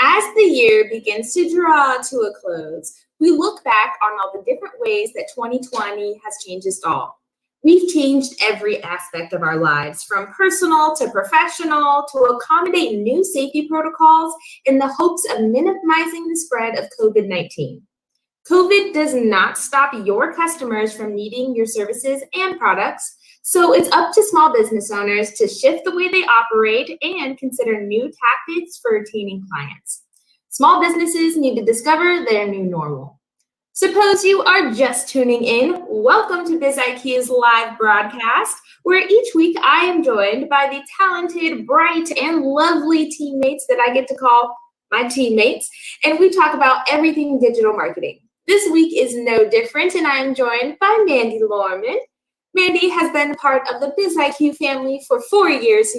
As the year begins to draw to a close, we look back on all the different ways that 2020 has changed us all. We've changed every aspect of our lives, from personal to professional, to accommodate new safety protocols in the hopes of minimizing the spread of COVID 19. COVID does not stop your customers from needing your services and products, so it's up to small business owners to shift the way they operate and consider new tactics for retaining clients. Small businesses need to discover their new normal. Suppose you are just tuning in. Welcome to BizIQ's live broadcast, where each week I am joined by the talented, bright, and lovely teammates that I get to call my teammates, and we talk about everything digital marketing. This week is no different, and I am joined by Mandy Lorman. Mandy has been part of the BizIQ family for 4 years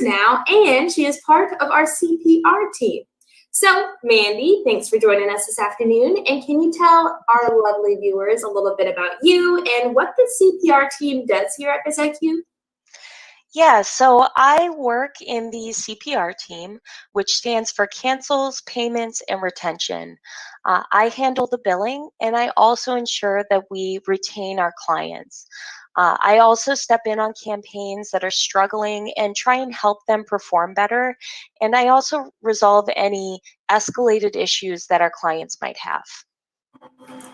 now, and she is part of our CPR team. So, Mandy, thanks for joining us this afternoon. And can you tell our lovely viewers a little bit about you and what the CPR team does here at BizIQ? Yeah, so I work in the CPR team, which stands for cancels, payments, and retention. I handle the billing, and I also ensure that we retain our clients. I also step in on campaigns that are struggling and try and help them perform better. And I also resolve any escalated issues that our clients might have.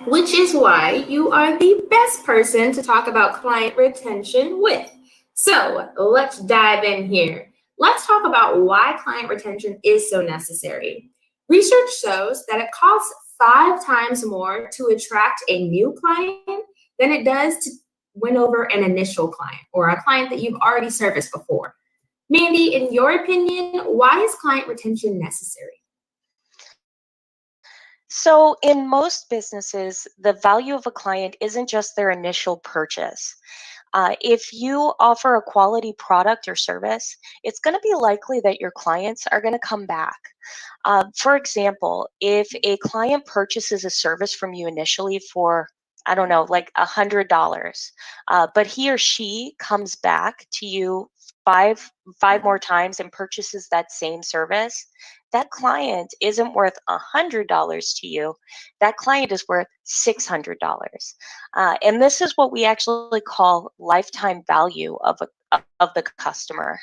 Which is why you are the best person to talk about client retention with. So let's dive in here. Let's talk about why client retention is so necessary. Research shows that it costs 5 times more to attract a new client than it does to win over an initial client or a client that you've already serviced before. Mandy, in your opinion, why is client retention necessary? So, in most businesses, the value of a client isn't just their initial purchase. If you offer a quality product or service, it's going to be likely that your clients are going to come back. For example, if a client purchases a service from you initially for, I don't know, like $100, but he or she comes back to you five more times and purchases that same service, that client isn't worth $100 to you. That client is worth $600. And this is what we actually call lifetime value of the customer.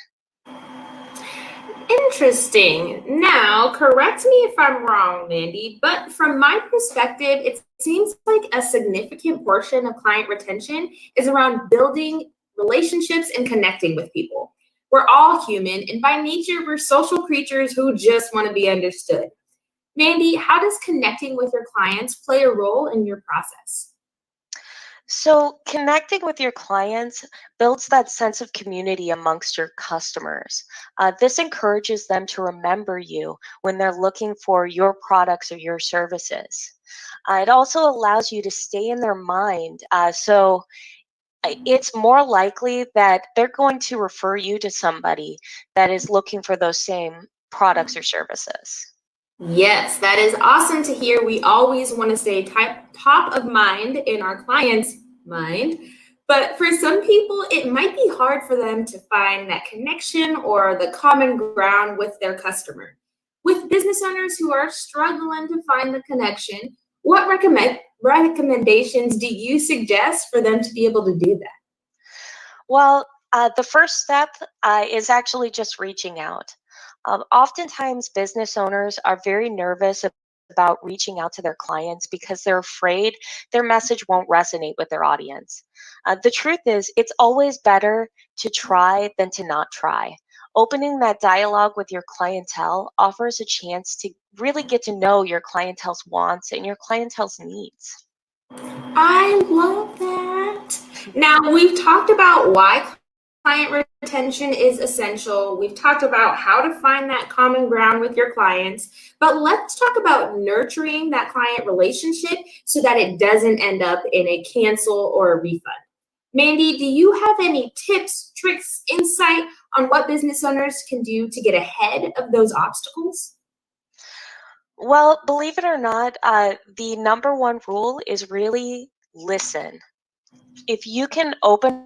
Interesting. Now, correct me if I'm wrong, Mandy, but from my perspective, it seems like a significant portion of client retention is around building relationships and connecting with people. We're all human, and by nature, we're social creatures who just want to be understood. Mandy, how does connecting with your clients play a role in your process? So, connecting with your clients builds that sense of community amongst your customers. This encourages them to remember you when they're looking for your products or your services. It also allows you to stay in their mind. It's more likely that they're going to refer you to somebody that is looking for those same products or services. Yes, that is awesome to hear. We always want to stay top of mind in our clients' mind. But for some people, it might be hard for them to find that connection or the common ground with their customer. With business owners who are struggling to find the connection, what recommendations do you suggest for them to be able to do that? Well, the first step is actually just reaching out. Oftentimes, business owners are very nervous about reaching out to their clients because they're afraid their message won't resonate with their audience. The truth is, it's always better to try than to not try. Opening that dialogue with your clientele offers a chance to really get to know your clientele's wants and your clientele's needs. I love that. Now, we've talked about why client retention is essential. We've talked about how to find that common ground with your clients, but let's talk about nurturing that client relationship so that it doesn't end up in a cancel or a refund. Mandy, do you have any tips, tricks, insight on what business owners can do to get ahead of those obstacles? Well, believe it or not, the number one rule is really listen. If you can open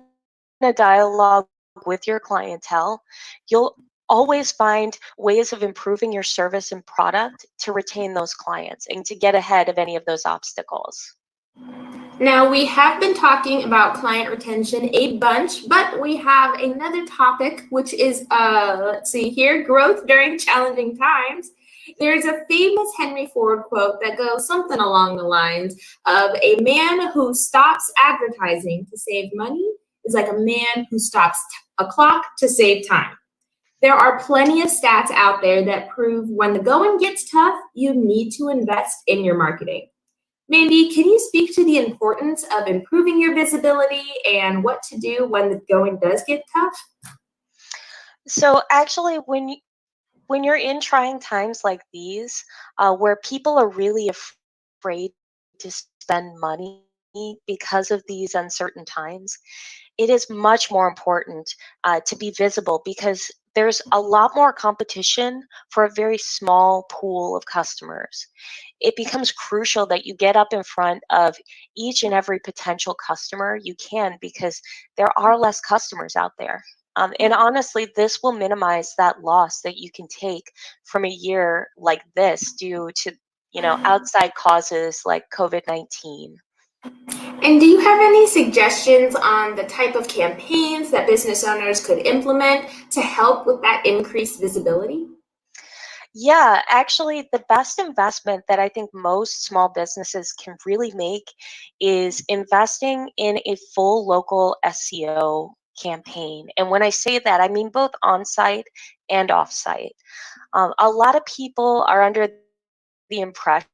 a dialogue with your clientele, you'll always find ways of improving your service and product to retain those clients and to get ahead of any of those obstacles. Now, we have been talking about client retention a bunch, but we have another topic, which is, let's see here, growth during challenging times. There's a famous Henry Ford quote that goes something along the lines of a man who stops advertising to save money is like a man who stops a clock to save time. There are plenty of stats out there that prove when the going gets tough, you need to invest in your marketing. Mandy, can you speak to the importance of improving your visibility and what to do when the going does get tough? So actually, when you're in trying times like these, where people are really afraid to spend money because of these uncertain times, it is much more important to be visible because there's a lot more competition for a very small pool of customers. It becomes crucial that you get up in front of each and every potential customer you can because there are less customers out there. And honestly, this will minimize that loss that you can take from a year like this due to, outside causes like COVID-19. And do you have any suggestions on the type of campaigns that business owners could implement to help with that increased visibility? Yeah, actually, the best investment that I think most small businesses can really make is investing in a full local SEO campaign. And when I say that, I mean both on site and off site. A lot of people are under the impression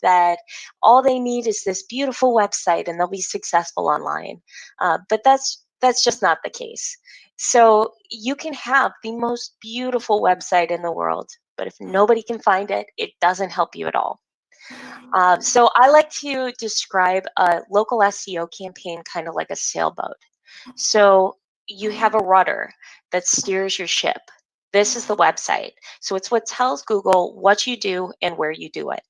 that all they need is this beautiful website and they'll be successful online. But that's just not the case. So you can have the most beautiful website in the world, but if nobody can find it, it doesn't help you at all. So I like to describe a local SEO campaign kind of like a sailboat. So you have a rudder that steers your ship. This is the website. So it's what tells Google what you do and where you do it.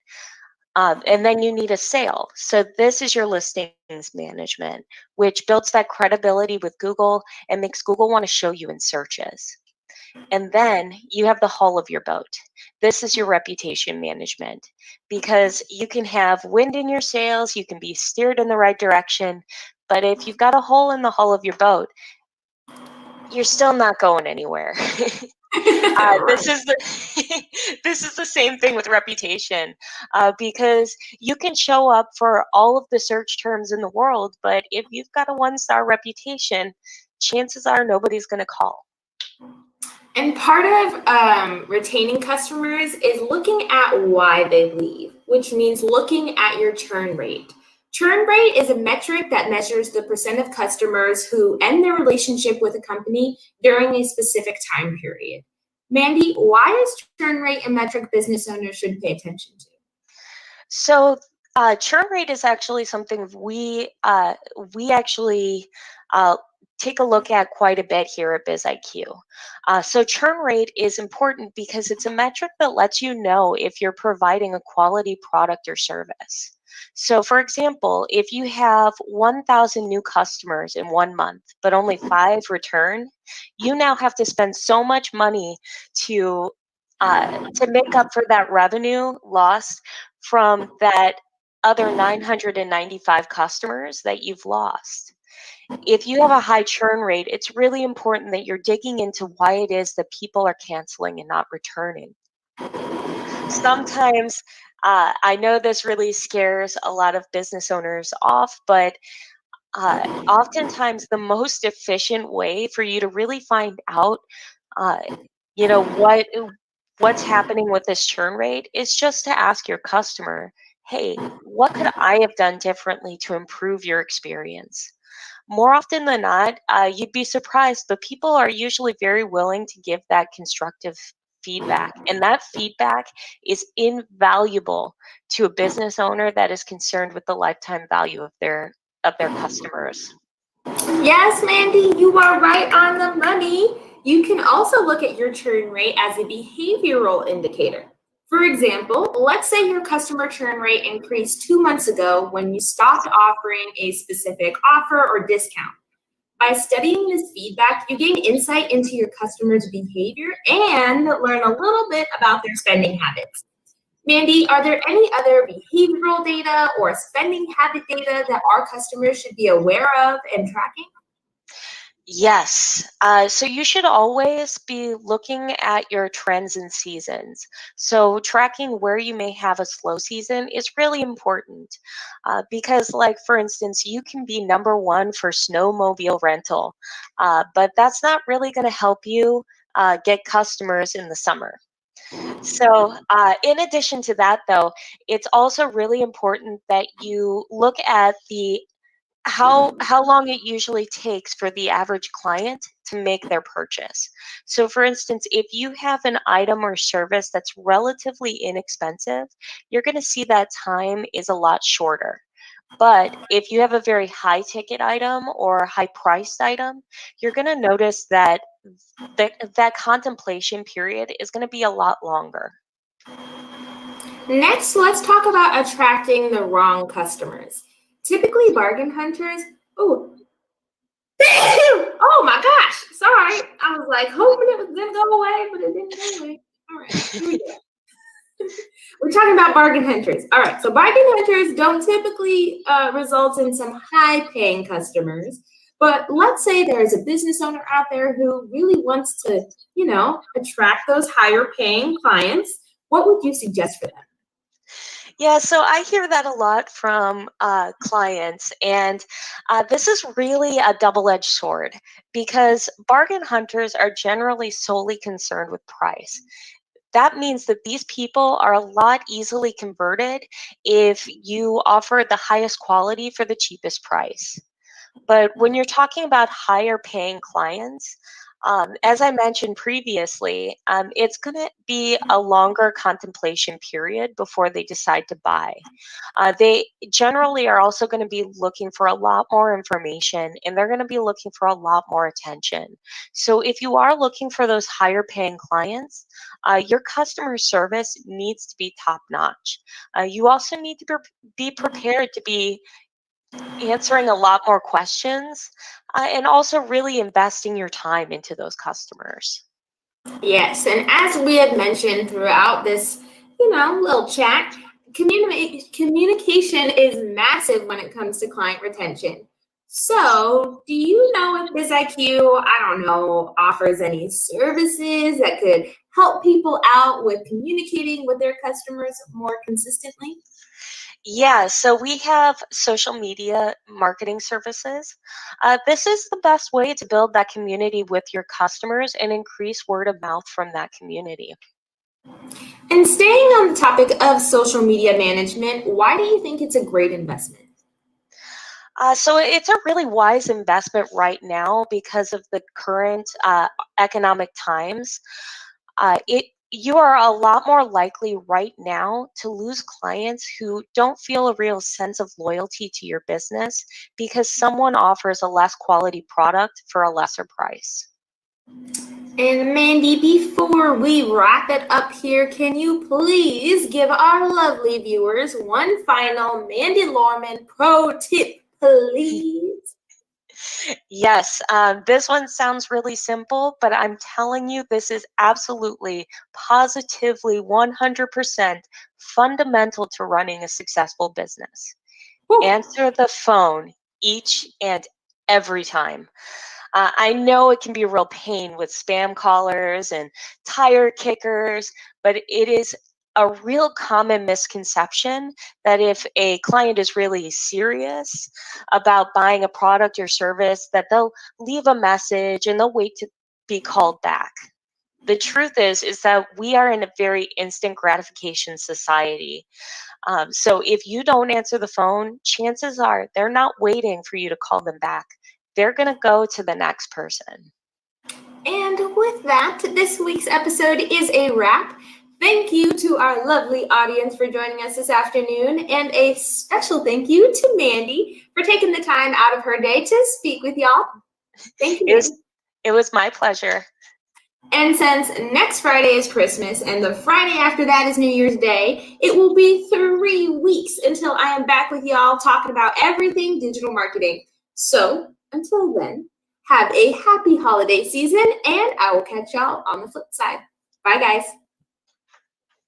And then you need a sail. So this is your listings management, which builds that credibility with Google and makes Google want to show you in searches. And then you have the hull of your boat. This is your reputation management because you can have wind in your sails, you can be steered in the right direction, but if you've got a hole in the hull of your boat, you're still not going anywhere. This is the this is the same thing with reputation because you can show up for all of the search terms in the world, but if you've got a one-star reputation, chances are nobody's going to call. And part of retaining customers is looking at why they leave, which means looking at your churn rate. Churn rate is a metric that measures the percent of customers who end their relationship with a company during a specific time period. Mandy, why is churn rate a metric business owners should pay attention to? So churn rate is actually something we actually take a look at quite a bit here at BizIQ. So churn rate is important because it's a metric that lets you know if you're providing a quality product or service. So for example, if you have 1,000 new customers in 1 month, but only 5 return, you now have to spend so much money to make up for that revenue lost from that other 995 customers that you've lost. If you have a high churn rate, it's really important that you're digging into why it is that people are canceling and not returning. Sometimes I know this really scares a lot of business owners off, but oftentimes the most efficient way for you to really find out, uh, you know, what's happening with this churn rate is just to ask your customer, hey, what could I have done differently to improve your experience? More often than not, you'd be surprised, but people are usually very willing to give that constructive feedback. And that feedback is invaluable to a business owner that is concerned with the lifetime value of their customers. Yes, Mandy, you are right on the money. You can also look at your churn rate as a behavioral indicator. For example, let's say your customer churn rate increased 2 months ago when you stopped offering a specific offer or discount. By studying this feedback, you gain insight into your customers' behavior and learn a little bit about their spending habits. Mandy, are there any other behavioral data or spending habit data that our customers should be aware of and tracking? Yes. So you should always be looking at your trends and seasons. So tracking where you may have a slow season is really important because, like, for instance, you can be number one for snowmobile rental, but that's not really going to help you get customers in the summer. So, in addition to that, though, it's also really important that you look at the how long it usually takes for the average client to make their purchase. So for instance, if you have an item or service that's relatively inexpensive, you're going to see that time is a lot shorter. But if you have a very high ticket item or high priced item, you're going to notice that that contemplation period is going to be a lot longer. Next, let's talk about attracting the wrong customers. Typically, bargain hunters, oh, oh my gosh, sorry. I was like hoping it was gonna go away, but it didn't go away. All right, here we go. We're talking about bargain hunters. All right, so bargain hunters don't typically result in some high-paying customers, but let's say there's a business owner out there who really wants to, attract those higher-paying clients. What would you suggest for them? Yeah, so I hear that a lot from clients, and this is really a double-edged sword because bargain hunters are generally solely concerned with price. That means that these people are a lot easily converted if you offer the highest quality for the cheapest price. But when you're talking about higher paying clients, as I mentioned previously, it's going to be a longer contemplation period before they decide to buy. They generally are also going to be looking for a lot more information and they're going to be looking for a lot more attention. So, if you are looking for those higher paying clients, your customer service needs to be top notch. You also need to be prepared to be answering a lot more questions and also really investing your time into those customers. Yes, and as we had mentioned throughout this, little chat, communication is massive when it comes to client retention. So, do you know if BizIQ, I don't know, offers any services that could help people out with communicating with their customers more consistently? Yeah, so we have social media marketing services. This is the best way to build that community with your customers and increase word of mouth from that community. And staying on the topic of social media management, why do you think it's a great investment? So it's a really wise investment right now because of the current economic times. You are a lot more likely right now to lose clients who don't feel a real sense of loyalty to your business because someone offers a less quality product for a lesser price. And Mandy, before we wrap it up here, can you please give our lovely viewers one final Mandy Lorman pro tip, please? Yes, this one sounds really simple, but I'm telling you, this is absolutely, positively, 100% fundamental to running a successful business. Whew. Answer the phone each and every time. I know it can be a real pain with spam callers and tire kickers, but it is a real common misconception that if a client is really serious about buying a product or service, that they'll leave a message and they'll wait to be called back. The truth is that we are in a very instant gratification society. So if you don't answer the phone, chances are they're not waiting for you to call them back. They're going to go to the next person. And with that, this week's episode is a wrap. Thank you to our lovely audience for joining us this afternoon, and a special thank you to Mandy for taking the time out of her day to speak with y'all. Thank you, Mandy. It was my pleasure. And since next Friday is Christmas and the Friday after that is New Year's Day, it will be 3 weeks until I am back with y'all talking about everything digital marketing. So until then, Have a happy holiday season, and I will catch y'all on the flip side. Bye, guys.